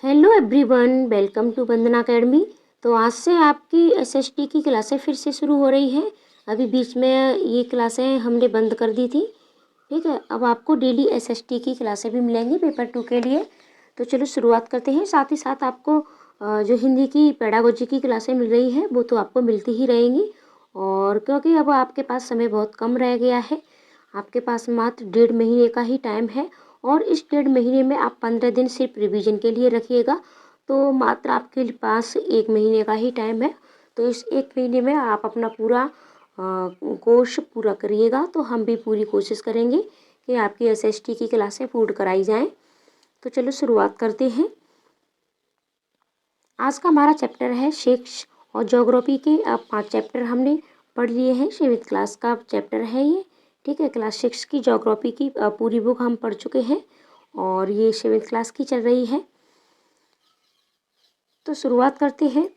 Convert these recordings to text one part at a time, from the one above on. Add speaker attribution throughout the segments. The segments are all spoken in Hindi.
Speaker 1: Hello everyone, welcome to Vandana academy. तो आज से आपकी एसएसटी की क्लासें फिर से शुरू हो रही हैं। अभी बीच में ये क्लासें हमने बंद कर दी थी। ठीक है, अब आपको डेली एसएसटी की क्लासें भी मिलेंगी पेपर 2 के लिए। तो चलो शुरुआत करते हैं। साथ ही साथ आपको जो हिंदी की पेडागोजी की क्लासें मिल रही हैं वो तो आपको मिलती ही रहेंगी। और क्योंकि अब आपके पास समय बहुत कम रह गया है, आपके पास मात्र 1.5 महीने का ही टाइम है और इस 1.5 महीने में आप 15 दिन सिर्फ रिवीजन के लिए रखिएगा। तो मात्र आपके पास 1 महीने का ही टाइम है। तो इस 1 महीने में आप अपना पूरा कोर्स पूरा करिएगा। तो हम भी पूरी कोशिश करेंगे कि आपकी एसएसटी की क्लासें पूर्ण कराई जाएं। तो चलो शुरुआत करते हैं। आज का हमारा चैप्टर है शिक्ष और ज्योग्राफी के। अब 5 चैप्टर हमने पढ़ लिए हैं। 7th क्लास का चैप्टर है ये। ठीक है, क्लास 6 की ज्योग्राफी की पूरी बुक हम पढ़ चुके हैं और ये 7th क्लास की चल रही है। तो शुरुआत करते हैं।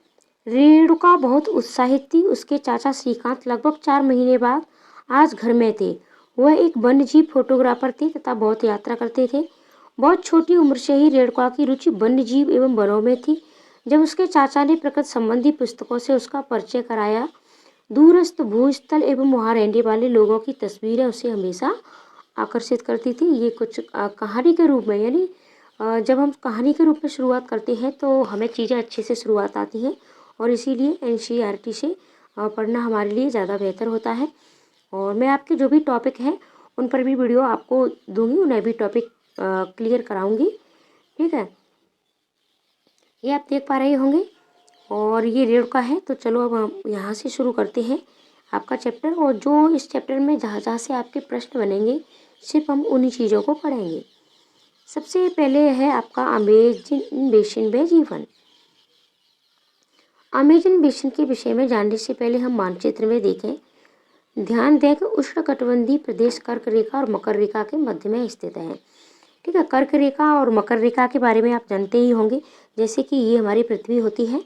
Speaker 1: रेणुका बहुत उत्साहित थी। उसके चाचा श्रीकांत लगभग 4 महीने बाद आज घर में थे। वह एक वन्यजीव फोटोग्राफर थे तथा बहुत यात्रा करते थे। बहुत छोटी उम्र से ही रेणुका की रुचि वन्यजीव एवं वनों में थी। जब उसके चाचा ने प्रकृति संबंधी पुस्तकों से उसका परिचय कराया, दूरस्थ भूस्थल एवं वहां रहने वाले लोगों की तस्वीरें उसे हमेशा आकर्षित करती थी। ये कुछ कहानी के रूप में, यानी जब हम कहानी के रूप में शुरुआत करते हैं तो हमें चीज़ें अच्छे से शुरुआत आती हैं और इसीलिए एनसीईआरटी से पढ़ना हमारे लिए ज़्यादा बेहतर होता है। और मैं आपके जो भी टॉपिक हैं उन पर भी वीडियो आपको दूंगी, उन्हें भी टॉपिक क्लियर कराऊंगी। ठीक है, ये आप देख पा रहे होंगे और ये रेणुका है। तो चलो अब हम यहाँ से शुरू करते हैं आपका चैप्टर। और जो इस चैप्टर में जहाँ जहाँ से आपके प्रश्न बनेंगे सिर्फ हम उन्हीं चीज़ों को पढ़ेंगे। सबसे पहले है आपका अमेज़न बेसिन में जीवन। अमेज़न बेसिन के विषय में जानने से पहले हम मानचित्र में देखें। ध्यान दें कि उष्णकटिबंधीय प्रदेश कर्क रेखा और मकर रेखा के मध्य में स्थित है। ठीक है, कर्क रेखा और मकर रेखा के बारे में आप जानते ही होंगे, जैसे कि ये हमारी पृथ्वी होती है।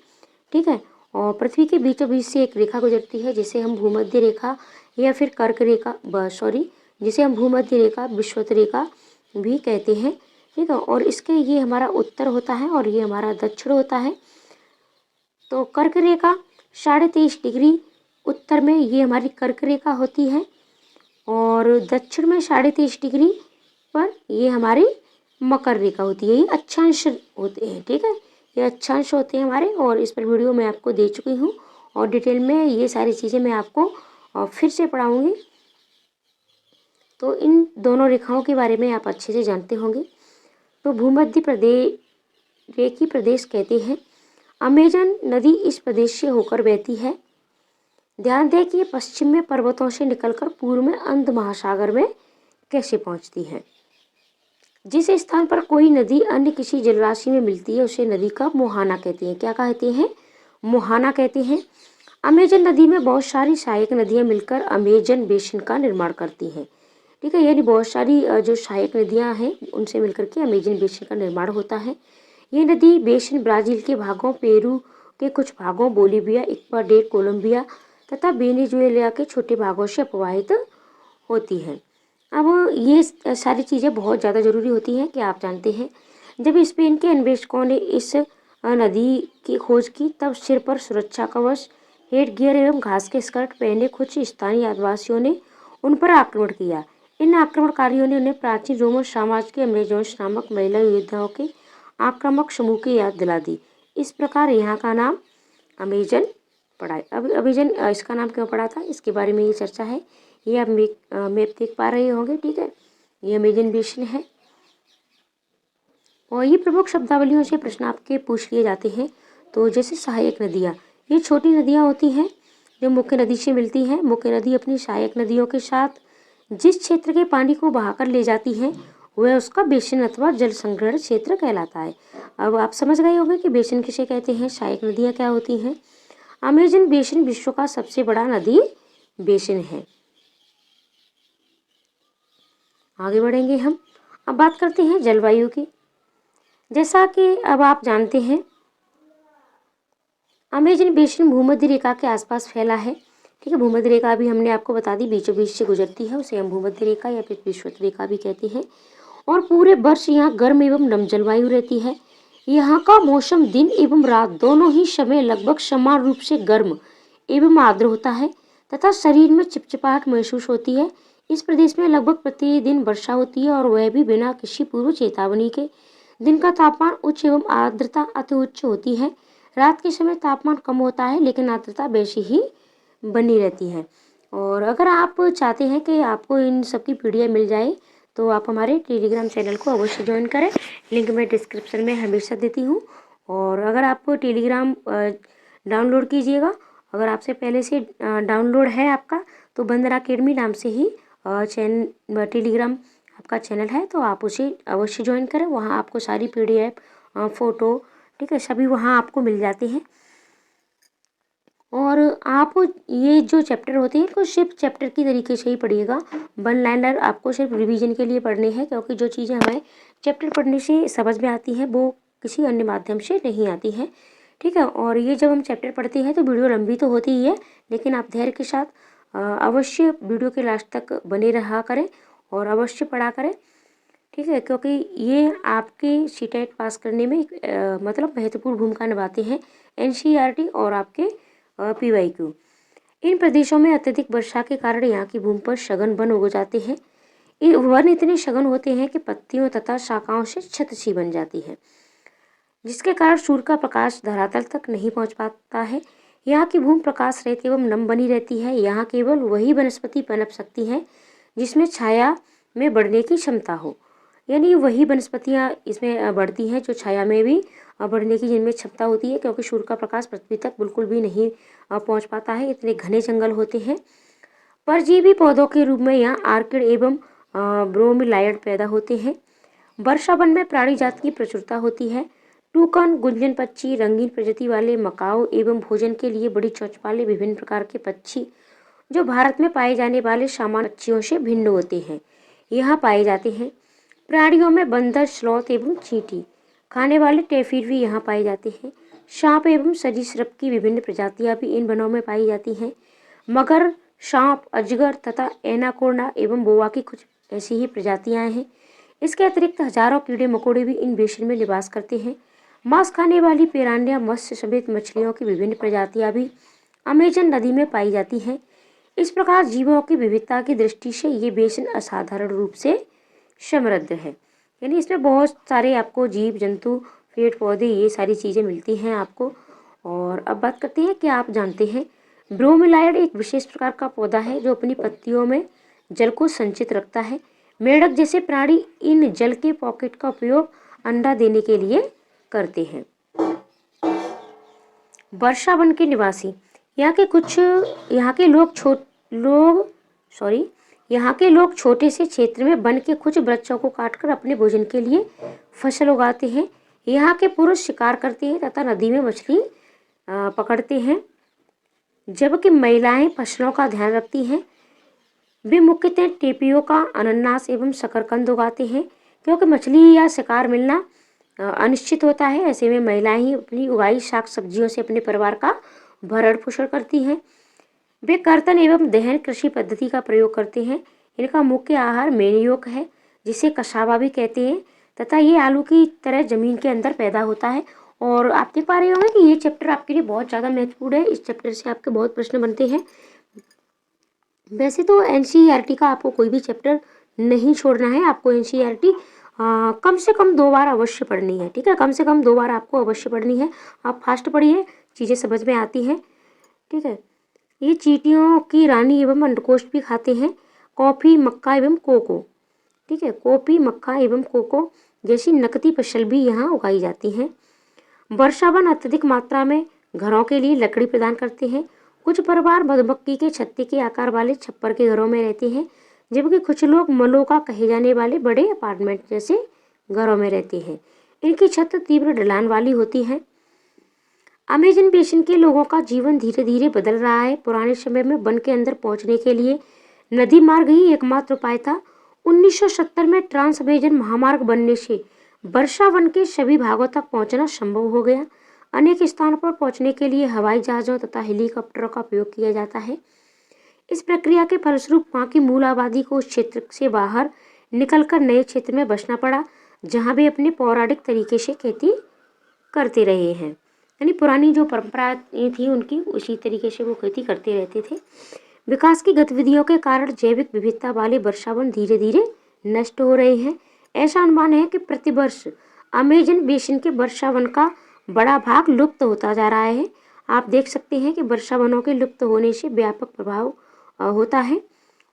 Speaker 1: ठीक है, और पृथ्वी के बीचों बीच से एक रेखा गुजरती है जिसे हम भूमध्य रेखा या फिर कर्क रेखा जिसे हम भूमध्य रेखा, विषुवत रेखा भी कहते हैं। ठीक है, और इसके ये हमारा उत्तर होता है और ये हमारा दक्षिण होता है। तो कर्क रेखा 23.5 डिग्री उत्तर में ये हमारी कर्क रेखा होती है और दक्षिण में 23.5 डिग्री पर ये हमारी मकर रेखा होती है। ये अक्षांश होते हैं। ठीक है, ये अक्षांश होते हैं हमारे, और इस पर वीडियो मैं आपको दे चुकी हूँ और डिटेल में ये सारी चीज़ें मैं आपको फिर से पढ़ाऊँगी। तो इन दोनों रेखाओं के बारे में आप अच्छे से जानते होंगे। तो भूमध्य प्रदेश रेखी प्रदेश कहते हैं। अमेजन नदी इस प्रदेश से होकर बहती है। ध्यान दें कि ये पश्चिम में पर्वतों से निकलकर पूर्व में अंध महासागर में कैसे पहुंचती है। जिस स्थान पर कोई नदी अन्य किसी जलराशि में मिलती है उसे नदी का मुहाना कहते हैं। क्या कहते हैं? मुहाना कहते हैं। अमेजन नदी में बहुत सारी सहायक नदियां मिलकर अमेजन बेसिन का निर्माण करती हैं। ठीक है, यानी बहुत सारी जो सहायक नदियां हैं उनसे मिलकर के अमेजन बेसिन का निर्माण होता है। ये नदी बेसिन ब्राजील के भागों, पेरू के कुछ भागों, बोलीविया, इक्वाडोर, कोलंबिया तथा वेनेजुएला के छोटे भागों से प्रवाहित होती है। अब ये सारी चीज़ें बहुत ज़्यादा ज़रूरी होती हैं कि आप जानते हैं। जब स्पेन के अन्वेषकों ने इस नदी की खोज की तब सिर पर सुरक्षा कवच, हेड गियर एवं घास के स्कर्ट पहने कुछ स्थानीय आदिवासियों ने उन पर आक्रमण किया। इन आक्रमणकारियों ने उन्हें प्राचीन रोमन साम्राज्य के अमेजोन्स नामक महिला योद्धाओं के आक्रामक समूह की याद दिला दी। इस प्रकार यहाँ का नाम अमेजन पड़ा। अब अमेजन इसका नाम क्यों पड़ा था, इसके बारे में ये चर्चा है। ये आप मैप देख पा रहे होंगे। ठीक है, ये अमेजन बेसिन है और ये प्रमुख शब्दावलियों से प्रश्न आपके पूछ लिए जाते हैं। तो जैसे सहायक नदियाँ, ये छोटी नदियाँ होती हैं जो मुख्य नदी से मिलती हैं। मुख्य नदी अपनी सहायक नदियों के साथ जिस क्षेत्र के पानी को बहाकर ले जाती है वह उसका बेसिन अथवा जल संग्रहण क्षेत्र कहलाता है। अब आप समझ गए होंगे कि बेसिन किसे कहते हैं, सहायक नदियाँ क्या होती हैं। अमेजन बेसिन विश्व का सबसे बड़ा नदी बेसिन है। आगे बढ़ेंगे हम। अब बात करते हैं जलवायु की। जैसा कि अब आप जानते हैं अमेजन बेसिन भूमध्य रेखा के आसपास फैला है। ठीक है, भूमध्य रेखा भी हमने आपको बता दी बीचों बीच से गुजरती है, उसे हम भूमध्य रेखा या फिर विषुवत रेखा भी कहते हैं। और पूरे वर्ष यहाँ गर्म एवं नम जलवायु रहती है। यहाँ का मौसम दिन एवं रात दोनों ही समय लगभग समान रूप से गर्म एवं आर्द्र होता है तथा शरीर में चिपचिपाहट महसूस होती है। इस प्रदेश में लगभग प्रतिदिन वर्षा होती है और वह भी बिना किसी पूर्व चेतावनी के। दिन का तापमान उच्च एवं आर्द्रता अति उच्च होती है। रात के समय तापमान कम होता है लेकिन आर्द्रता वैसी ही बनी रहती है। और अगर आप चाहते हैं कि आपको इन सब की पीडीएफ मिल जाए तो आप हमारे टेलीग्राम चैनल को अवश्य ज्वाइन करें। लिंक मैं डिस्क्रिप्शन में हमेशा देती हूँ। और अगर आप टेलीग्राम डाउनलोड कीजिएगा, अगर आपसे पहले से डाउनलोड है आपका तो बंदर अकेडमी नाम से ही टेलीग्राम आपका चैनल है, तो आप उसे अवश्य ज्वाइन करें। वहाँ आपको सारी पीडीएफ, फ़ोटो, ठीक है, सभी वहाँ आपको मिल जाते हैं। और आप ये जो चैप्टर होते हैं इनको सिर्फ चैप्टर की तरीके से ही पढ़िएगा। वन लाइनर आपको सिर्फ रिवीजन के लिए पढ़ने हैं, क्योंकि जो चीज़ें हमें चैप्टर पढ़ने से समझ में आती हैं वो किसी अन्य माध्यम से नहीं आती हैं, ठीक है। और ये जब हम चैप्टर पढ़ते हैं तो वीडियो लंबी तो होती ही है, लेकिन आप धैर्य के साथ अवश्य वीडियो के लास्ट तक बने रहा करें और अवश्य पढ़ा करें, ठीक है, क्योंकि ये आपके सीटेट पास करने में मतलब महत्वपूर्ण भूमिका निभाते हैं, एनसीईआरटी और आपके पीवाईक्यू। इन प्रदेशों में अत्यधिक वर्षा के कारण यहाँ की भूमि पर सघन वन उग जाते हैं। ये वन इतने सघन होते हैं कि पत्तियों तथा शाखाओं से छत सी बन जाती है, जिसके कारण सूर्य का प्रकाश धरातल तक नहीं पहुंच पाता है। यहाँ की भूमि प्रकाश रहित एवं नम बनी रहती है। यहाँ केवल वही वनस्पति पनप सकती है जिसमें छाया में बढ़ने की क्षमता हो, यानी वही वनस्पतियाँ इसमें बढ़ती हैं जो छाया में भी बढ़ने की जिनमें क्षमता होती है, क्योंकि सूर्य का प्रकाश पृथ्वी तक बिल्कुल भी नहीं पहुंच पाता है, इतने घने जंगल होते हैं। परजीवी पौधों के रूप में यहाँ आर्किड एवं ब्रोमीलाइड पैदा होते हैं। वर्षा वन में प्राणी जाति की प्रचुरता होती है। टूकन, गुंजन पक्षी, रंगीन प्रजाति वाले मकाओ एवं भोजन के लिए बड़ी चोंच वाले विभिन्न प्रकार के पक्षी जो भारत में पाए जाने वाले सामान्य पक्षियों से भिन्न होते हैं यहाँ पाए जाते हैं। प्राणियों में बंदर, स्लॉथ एवं चींटी खाने वाले टेफिर भी यहाँ पाए जाते हैं। सांप एवं सरीसृप की विभिन्न प्रजातियां भी इन वनों में पाई जाती हैं। मगर, सांप, अजगर तथा एनाकोंडा एवं बोआ की कुछ ऐसी ही प्रजातियां हैं। इसके अतिरिक्त हजारों कीड़े मकोड़े भी इन बेसिन में निवास करते हैं। मांस खाने वाली पिरान्या, मत्स्य समेत मछलियों की विभिन्न प्रजातियां भी अमेजन नदी में पाई जाती हैं। इस प्रकार जीवों की विविधता की दृष्टि से ये बेसिन असाधारण रूप से समृद्ध है, यानी इसमें बहुत सारे आपको जीव जंतु, पेड़ पौधे, ये सारी चीज़ें मिलती हैं आपको। और अब बात करते हैं कि आप जानते हैं ब्रोमीलाइड एक विशेष प्रकार का पौधा है जो अपनी पत्तियों में जल को संचित रखता है। मेढक जैसे प्राणी इन जल के पॉकेट का उपयोग अंडा देने के लिए करते हैं। वर्षा वन के निवासी यहाँ के लोग छोटे से क्षेत्र में वन के कुछ वृक्षों को काटकर अपने भोजन के लिए फसल उगाते हैं। यहाँ के पुरुष शिकार करते हैं तथा नदी में मछली पकड़ते हैं, जबकि महिलाएं फसलों का ध्यान रखती हैं। वे मुख्यतः टेपियोका, अनन्नास एवं शकरकंद उगाते हैं, क्योंकि मछली या शिकार मिलना अनिश्चित होता है। ऐसे में महिलाएं ही अपनी उगाई साग सब्जियों से अपने परिवार का भरण पोषण करती हैं। वे कर्तन एवं दहन कृषि पद्धति का प्रयोग करते हैं। इनका मुख्य आहार मेनियोक है, जिसे कसावा भी कहते हैं, तथा ये आलू की तरह जमीन के अंदर पैदा होता है। और आप देख पा रहे होंगे कि ये चैप्टर आपके लिए बहुत ज़्यादा महत्वपूर्ण है। इस चैप्टर से आपके बहुत प्रश्न बनते हैं। वैसे तो एनसीईआरटी का आपको कोई भी चैप्टर नहीं छोड़ना है, आपको एनसीईआरटी कम से कम 2 बार अवश्य पढ़नी है, ठीक है, कम से कम 2 बार आपको अवश्य पढ़नी है। आप फास्ट पढ़िए, चीज़ें समझ में आती हैं, ठीक है। ये चींटियों की रानी एवं अंडकोष भी खाते हैं। कॉफ़ी, मक्का एवं कोको, ठीक है, कॉफ़ी, मक्का एवं कोको जैसी नकदी फसल भी यहाँ उगाई जाती हैं। वर्षा वन अत्यधिक मात्रा में घरों के लिए लकड़ी प्रदान करते हैं। कुछ परिवार मधुमक्खी के छत्ते के आकार वाले छप्पर के घरों में रहते हैं, जबकि कुछ लोग मलोका कहे जाने वाले बड़े अपार्टमेंट जैसे घरों में रहते हैं। इनकी छत तीव्र ढलान वाली होती है। अमेजन बेसिन के लोगों का जीवन धीरे धीरे बदल रहा है। पुराने समय में वन के अंदर पहुंचने के लिए नदी मार्ग ही एकमात्र उपाय था। 1970 में ट्रांस अमेजन महामार्ग बनने से वर्षा वन के सभी भागों तक पहुंचना संभव हो गया। अनेक स्थानों पर पहुंचने के लिए हवाई जहाजों तथा हेलीकॉप्टरों का उपयोग किया जाता है। इस प्रक्रिया के फलस्वरूप वहाँ की मूल आबादी को उस क्षेत्र से बाहर निकलकर नए क्षेत्र में बसना पड़ा, जहाँ वे अपने पौराणिक तरीके से खेती करते रहे हैं। यानी पुरानी जो परंपराएं थी उनकी, उसी तरीके से वो खेती करते रहते थे। विकास की गतिविधियों के कारण जैविक विविधता वाले वर्षावन धीरे धीरे नष्ट हो रहे हैं। ऐसा अनुमान है कि प्रतिवर्ष अमेजन बेसिन के वर्षावन का बड़ा भाग लुप्त होता जा रहा है। आप देख सकते हैं कि वर्षावनों के लुप्त होने से व्यापक प्रभाव होता है।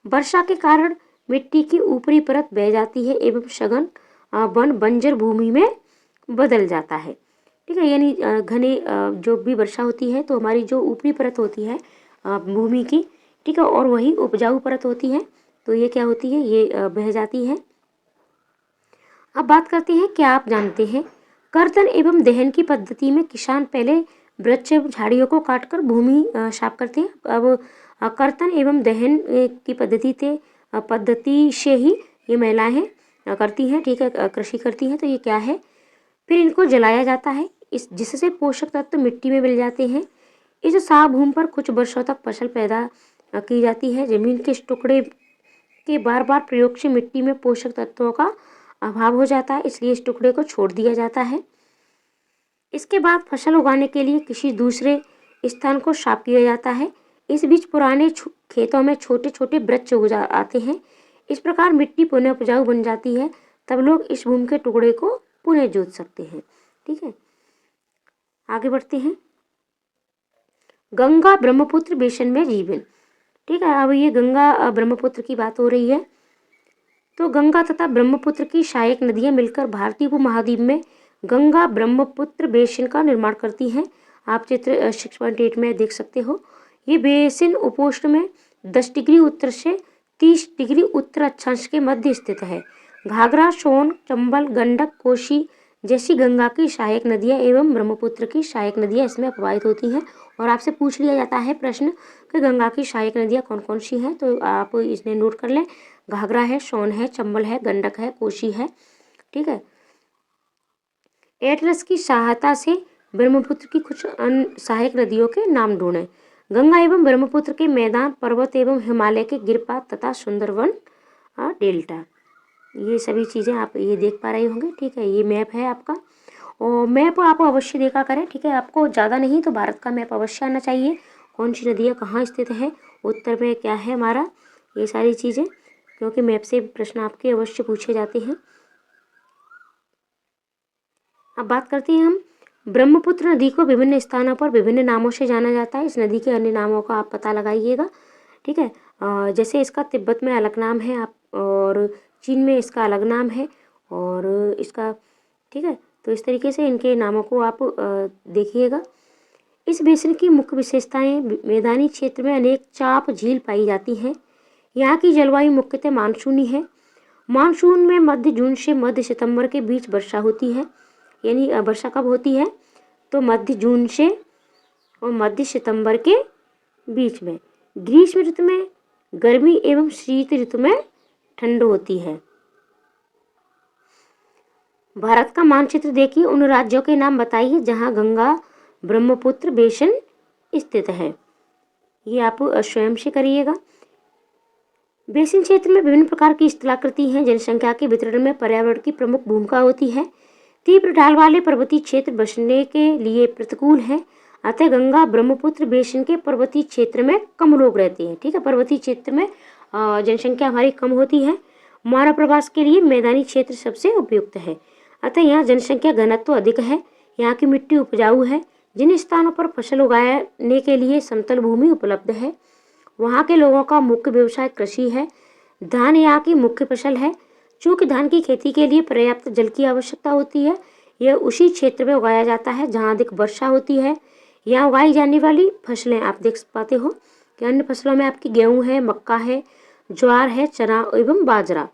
Speaker 1: वर्षा के कारण मिट्टी की ऊपरी परत बह जाती है एवं सघन वन बंजर भूमि में बदल जाता है। ठीक है, यानी घने जो भी वर्षा होती है तो हमारी जो ऊपरी परत होती है भूमि की, ठीक है, और वही उपजाऊ परत होती है, तो ये क्या होती है, ये बह जाती है। अब बात करते हैं, क्या आप जानते हैं कर्तन एवं दहन की पद्धति में किसान पहले वृक्ष एवं झाड़ियों को काटकर भूमि साफ करते हैं। अब कर्तन एवं दहन की पद्धति से ही ये महिलाएं करती हैं, ठीक है, कृषि करती हैं। तो ये क्या है, फिर इनको जलाया जाता है, इस जिससे पोषक तत्व मिट्टी में मिल जाते हैं। इस साफ भूमि पर कुछ वर्षों तक फसल पैदा की जाती है। जमीन के इस टुकड़े के बार बार प्रयोग से मिट्टी में पोषक तत्वों का अभाव हो जाता है, इसलिए इस टुकड़े को छोड़ दिया जाता है। इसके बाद फसल उगाने के लिए किसी दूसरे स्थान को साफ किया जाता है। इस बीच पुराने खेतों में छोटे छोटे वृक्ष उग आते हैं। इस प्रकार मिट्टी पुनः उपजाऊ बन जाती है। तब लोग इस भूमि के टुकड़े को पुनः जोत सकते हैं। ठीक है, आगे बढ़ते हैं। गंगा ब्रह्मपुत्र बेसिन में जीवन। ठीक है, अब ये गंगा ब्रह्मपुत्र की बात हो रही है। तो गंगा तथा ब्रह्मपुत्र की सहायक नदियां मिलकर भारतीय उपमहाद्वीप में गंगा ब्रह्मपुत्र बेसिन का निर्माण करती हैं। आप चित्र 6.8 में देख सकते हो। ये बेसिन उपोष्ण में 10 डिग्री उत्तर से 30 डिग्री उत्तर अक्षांश के मध्य स्थित है। घाघरा, सोन, चंबल, गंडक, कोसी जैसी गंगा की सहायक नदियां एवं ब्रह्मपुत्र की सहायक नदियां इसमें प्रवाहित होती हैं। और आपसे पूछ लिया जाता है प्रश्न कि गंगा की सहायक नदियां कौन कौन सी हैं, तो आप इसमें नोट कर लें। घाघरा है, सोन है, चंबल है, गंडक है, कोसी है। ठीक है, एटलस की सहायता से ब्रह्मपुत्र की कुछ अन्य सहायक नदियों के नाम ढूंढें। गंगा एवं ब्रह्मपुत्र के मैदान, पर्वत एवं हिमालय के गिरपात तथा सुंदरवन डेल्टा, ये सभी चीज़ें आप ये देख पा रहे होंगे। ठीक है, ये मैप है आपका, और मैप आप अवश्य देखा करें। ठीक है, आपको ज़्यादा नहीं तो भारत का मैप अवश्य आना चाहिए। कौन सी नदियाँ कहाँ स्थित है, उत्तर में क्या है हमारा, ये सारी चीज़ें, क्योंकि मैप से प्रश्न आपके अवश्य पूछे जाते हैं। अब बात करते हैं हम, ब्रह्मपुत्र नदी को विभिन्न स्थानों पर विभिन्न नामों से जाना जाता है। इस नदी के अन्य नामों का आप पता लगाइएगा। ठीक है, जैसे इसका तिब्बत में अलग नाम है, आप और चीन में इसका अलग नाम है, और इसका, ठीक है, तो इस तरीके से इनके नामों को आप देखिएगा। इस बेसिन की मुख्य विशेषताएं, मैदानी क्षेत्र में अनेक चाप झील पाई जाती हैं। यहाँ की जलवायु मुख्यतः मानसूनी है। मानसून में मध्य जून से मध्य सितंबर के बीच वर्षा होती है। यानी वर्षा कब होती है, तो मध्य जून से और मध्य सितंबर के बीच में। ग्रीष्म ऋतु में गर्मी एवं शीत ऋतु में ठंड होती है। भारत का मानचित्र देखिए, उन राज्यों के नाम बताइए जहां गंगा ब्रह्मपुत्र बेसिन स्थित है। ये आप स्वयं से करिएगा। बेसिन क्षेत्र में विभिन्न प्रकार की स्थलाकृति हैं। जनसंख्या के वितरण में पर्यावरण की प्रमुख भूमिका होती है। तीव्र ढाल वाले पर्वतीय क्षेत्र बसने के लिए प्रतिकूल हैं, अतः गंगा ब्रह्मपुत्र बेसिन के पर्वतीय क्षेत्र में कम लोग रहते हैं। ठीक है, पर्वतीय क्षेत्र में जनसंख्या हमारी कम होती है। मानव प्रवास के लिए मैदानी क्षेत्र सबसे उपयुक्त है, अतः यहाँ जनसंख्या घनत्व अधिक है। यहाँ की मिट्टी उपजाऊ है। जिन स्थानों पर फसल उगाने के लिए समतल भूमि उपलब्ध है, वहाँ के लोगों का मुख्य व्यवसाय कृषि है। धान यहाँ की मुख्य फसल है। चूँकि धान की खेती के लिए पर्याप्त जल की आवश्यकता होती है, यह उसी क्षेत्र में उगाया जाता है जहाँ अधिक वर्षा होती है। यहाँ उगाई जाने वाली फसलें आप देख पाते हो कि अन्य फसलों में आपकी गेहूँ है, मक्का है, ज्वार है, चना एवं बाजरा,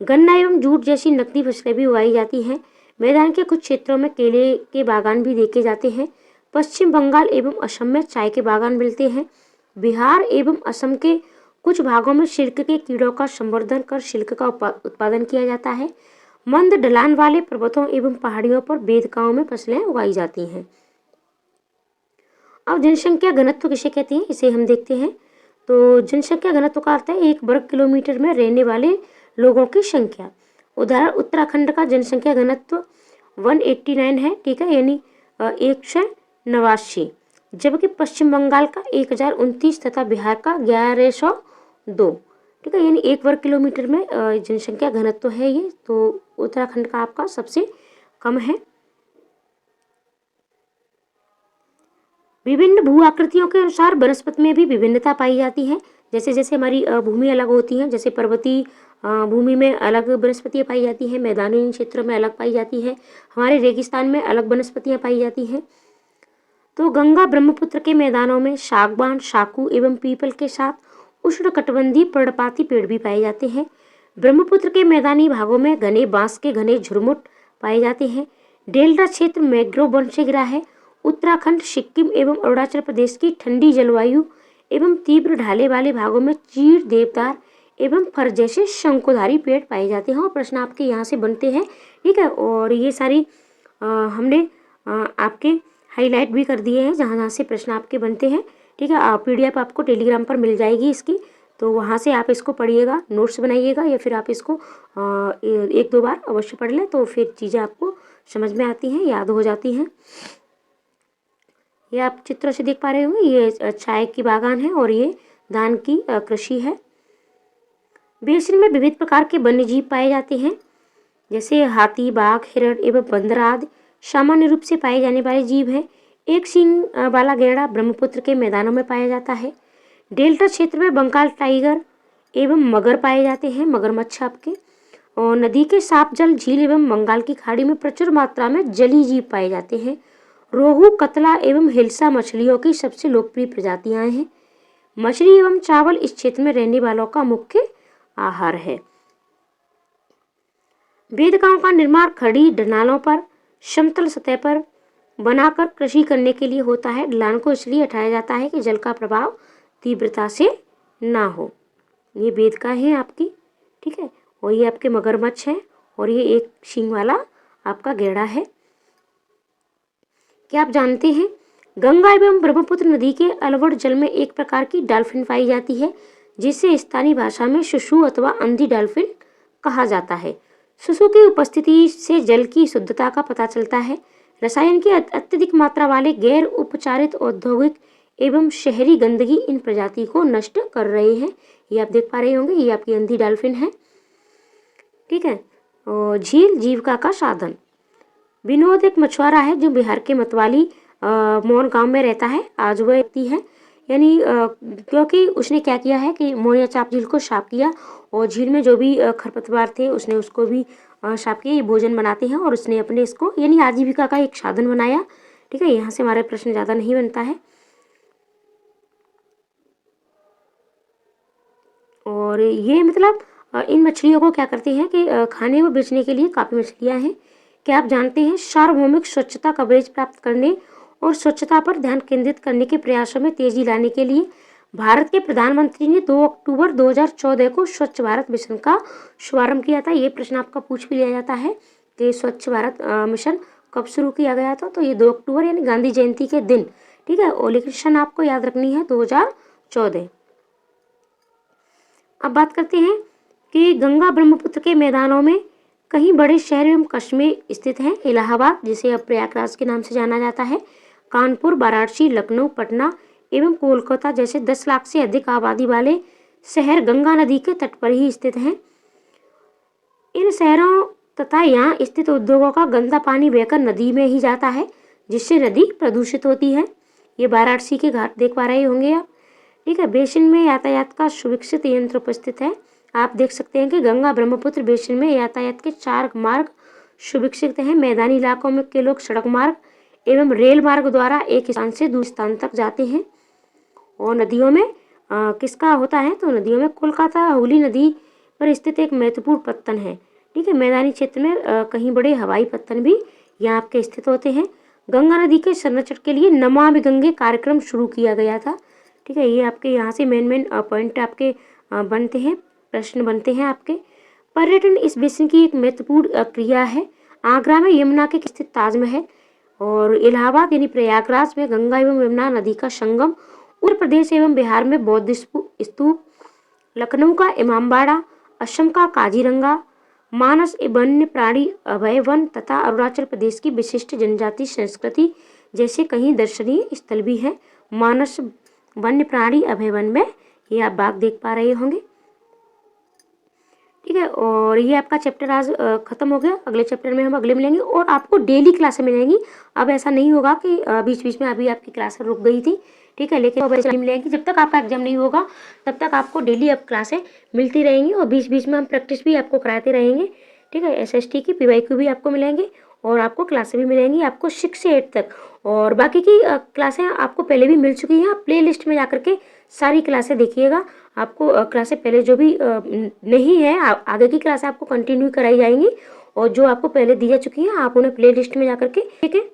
Speaker 1: गन्ना एवं जूट जैसी नकदी फसलें भी उगाई जाती हैं। मैदान के कुछ क्षेत्रों में केले के बागान भी देखे जाते हैं। पश्चिम बंगाल एवं असम में चाय के बागान मिलते हैं। बिहार एवं असम के कुछ भागों में सिल्क के कीड़ों का संवर्धन कर सिल्क का उत्पादन किया जाता है। मंद ढलान वाले पर्वतों एवं पहाड़ियों पर बेदकाओं में फसलें उगाई जाती हैं। अब जनसंख्या घनत्व किसे कहते हैं, इसे हम देखते हैं। तो जनसंख्या घनत्व का अर्थ है 1 वर्ग किलोमीटर में रहने वाले लोगों की संख्या। उदाहरण, उत्तराखंड का जनसंख्या घनत्व 189 है, ठीक है, यानी 189, जबकि पश्चिम बंगाल का 1029 तथा बिहार का 1102, ठीक है, यानी 1 वर्ग किलोमीटर में जनसंख्या घनत्व है ये। तो उत्तराखंड का आपका सबसे कम है। विभिन्न भू आकृतियों के अनुसार वनस्पति में भी विभिन्नता पाई जाती है। जैसे जैसे हमारी भूमि अलग होती है, जैसे पर्वतीय भूमि में अलग वनस्पतियाँ पाई जाती हैं, मैदानी क्षेत्रों में अलग पाई जाती है, हमारे रेगिस्तान में अलग वनस्पतियाँ पाई जाती हैं। तो गंगा ब्रह्मपुत्र के मैदानों में सागवान, साखू एवं पीपल के साथ उष्णकटिबंधीय पर्णपाती पेड़ भी पाए जाते हैं। ब्रह्मपुत्र के मैदानी भागों में घने बांस के घने झुरमुट पाए जाते हैं। डेल्टा क्षेत्र मैंग्रोव वन से घिरा है। उत्तराखंड, सिक्किम एवं अरुणाचल प्रदेश की ठंडी जलवायु एवं तीव्र ढाले वाले भागों में चीड़, देवदार एवं फर जैसे शंकुधारी पेड़ पाए जाते हैं। और प्रश्न आपके यहाँ से बनते हैं, ठीक है। और ये सारी हमने आपके हाईलाइट भी कर दिए हैं जहाँ जहाँ से प्रश्न आपके बनते हैं, ठीक है। PDF आपको टेलीग्राम पर मिल जाएगी इसकी, तो वहाँ से आप इसको पढ़िएगा, नोट्स बनाइएगा, या फिर आप इसको 1-2 बार अवश्य पढ़ लें, तो फिर चीज़ें आपको समझ में आती हैं, याद हो जाती हैं। ये आप चित्र से देख पा रहे होंगे, ये चाय की बागान है और ये धान की कृषि है। बेसिन में विविध प्रकार के वन्य जीव पाए जाते हैं, जैसे हाथी, बाघ, हिरण एवं बंदर आदि सामान्य रूप से पाए जाने वाले जीव हैं। एक सींग वाला गैंडा ब्रह्मपुत्र के मैदानों में पाया जाता है। डेल्टा क्षेत्र में बंगाल टाइगर एवं मगर पाए जाते हैं, मगरमच्छ आपके। और नदी के साफ जल, झील एवं बंगाल की खाड़ी में प्रचुर मात्रा में जलीय जीव पाए जाते हैं। रोहू, कतला एवं हिल्सा मछलियों की सबसे लोकप्रिय प्रजातियां हैं। मछली एवं चावल इस क्षेत्र में रहने वालों का मुख्य आहार है। वेदिकाओं का निर्माण खड़ी ढलानों पर समतल सतह पर बनाकर कृषि करने के लिए होता है। ढलान को इसलिए हटाया जाता है कि जल का प्रभाव तीव्रता से ना हो। ये वेदिका है आपकी, ठीक है। और ये आपके मगरमच्छ हैं और ये एक सींग वाला आपका गैंडा है। क्या आप जानते हैं गंगा एवं ब्रह्मपुत्र नदी के अलवड़ जल में एक प्रकार की डॉल्फिन पाई जाती है, जिसे स्थानीय भाषा में सुसु अथवा अंधी डॉल्फिन कहा जाता है। सुसु की उपस्थिति से जल की शुद्धता का पता चलता है। रसायन की अत्यधिक मात्रा वाले गैर उपचारित औद्योगिक एवं शहरी गंदगी इन प्रजाति को नष्ट कर रहे हैं। ये आप देख पा रहे होंगे, ये आपकी अंधी डॉल्फिन है, ठीक है। और झील जीविका का साधन। विनोद एक मछुआरा है जो बिहार के मतवाली मोहन गांव में रहता है। आज वह व्यक्ति है, यानी क्योंकि उसने क्या किया है कि मोनिया चाप झील को साफ किया और झील में जो भी खरपतवार थे उसने उसको भी साफ किया। ये भोजन बनाते हैं और उसने अपने इसको यानी आजीविका का एक साधन बनाया, ठीक है। यहाँ से हमारे प्रश्न ज़्यादा नहीं बनता है। और ये मतलब इन मछलियों को क्या करते हैं कि खाने व बेचने के लिए काफ़ी मछलियाँ हैं। क्या आप जानते हैं सार्वभौमिक स्वच्छता कवरेज प्राप्त करने और स्वच्छता पर ध्यान केंद्रित करने के प्रयासों में तेजी लाने के लिए भारत के प्रधानमंत्री ने 2 अक्टूबर 2014 को स्वच्छ भारत मिशन का शुभारंभ किया था। ये प्रश्न आपका पूछ भी लिया जाता है कि स्वच्छ भारत मिशन कब शुरू किया गया था। तो ये 2 अक्टूबर यानी गांधी जयंती के दिन, ठीक है। और लेकिन सन आपको याद रखनी है 2014। अब बात करते हैं कि गंगा ब्रह्मपुत्र के मैदानों में कहीं बड़े शहर एवं कस्बे स्थित हैं। इलाहाबाद, जिसे अब प्रयागराज के नाम से जाना जाता है, कानपुर, वाराणसी, लखनऊ, पटना एवं कोलकाता जैसे 10 लाख से अधिक आबादी वाले शहर गंगा नदी के तट पर ही स्थित हैं। इन शहरों तथा यहाँ स्थित उद्योगों का गंदा पानी बहकर नदी में ही जाता है, जिससे नदी प्रदूषित होती है। ये वाराणसी के घाट देख पा रहे होंगे आप, ठीक है। बेसिन में यातायात का सुविकसित यंत्र उपस्थित है। आप देख सकते हैं कि गंगा ब्रह्मपुत्र बेसिन में यातायात के 4 मार्ग सुविकसित हैं। मैदानी इलाकों में के लोग सड़क मार्ग एवं रेल मार्ग द्वारा एक स्थान से दूसरे स्थान तक जाते हैं। और नदियों में किसका होता है, तो नदियों में कोलकाता हुगली नदी पर स्थित एक महत्वपूर्ण पत्तन है, ठीक है। मैदानी क्षेत्र में कहीं बड़े हवाई पत्तन भी यहाँ आपके स्थित होते हैं। गंगा नदी के संरक्षण के लिए नमामि गंगे कार्यक्रम शुरू किया गया था, ठीक है। ये आपके यहाँ से मेन पॉइंट आपके बनते हैं, प्रश्न बनते हैं आपके। पर्यटन इस बेसिन की एक महत्वपूर्ण क्रिया है। आगरा में यमुना के स्थित ताजमहल और इलाहाबाद यानी प्रयागराज में गंगा एवं यमुना नदी का संगम, उत्तर प्रदेश एवं बिहार में बौद्ध स्तूप, लखनऊ का इमामबाड़ा, असम का काजीरंगा, मानस ए वन्य प्राणी अभय वन तथा अरुणाचल प्रदेश की विशिष्ट जनजाति संस्कृति जैसे कई दर्शनीय स्थल भी हैं। मानस वन्य प्राणी अभय वन में ये आप बाघ देख पा रहे होंगे। ठीक है, और ये आपका चैप्टर आज खत्म हो गया। अगले चैप्टर में हम अगले मिलेंगे और आपको डेली क्लासें मिलेंगी। अब ऐसा नहीं होगा कि बीच बीच में अभी आपकी क्लास रुक गई थी। ठीक है, लेकिन अब ऐसा मिलेंगी जब तक आपका एग्जाम नहीं होगा तब तक आपको डेली अब क्लासें मिलती रहेंगी और बीच बीच में हम प्रैक्टिस भी आपको कराते रहेंगे। ठीक है, SST की PYQ भी आपको मिलेंगे और आपको क्लासें भी मिलेंगी आपको 6 से 8 तक। और बाकी की क्लासें आपको पहले भी मिल चुकी हैं। आप प्ले लिस्ट में जाकर के सारी क्लासें देखिएगा। आपको क्लासें पहले जो भी नहीं है आगे की क्लासें आपको कंटिन्यू कराई जाएंगी और जो आपको पहले दी जा चुकी हैं आप उन्हें प्ले लिस्ट में जाकर के ठीक है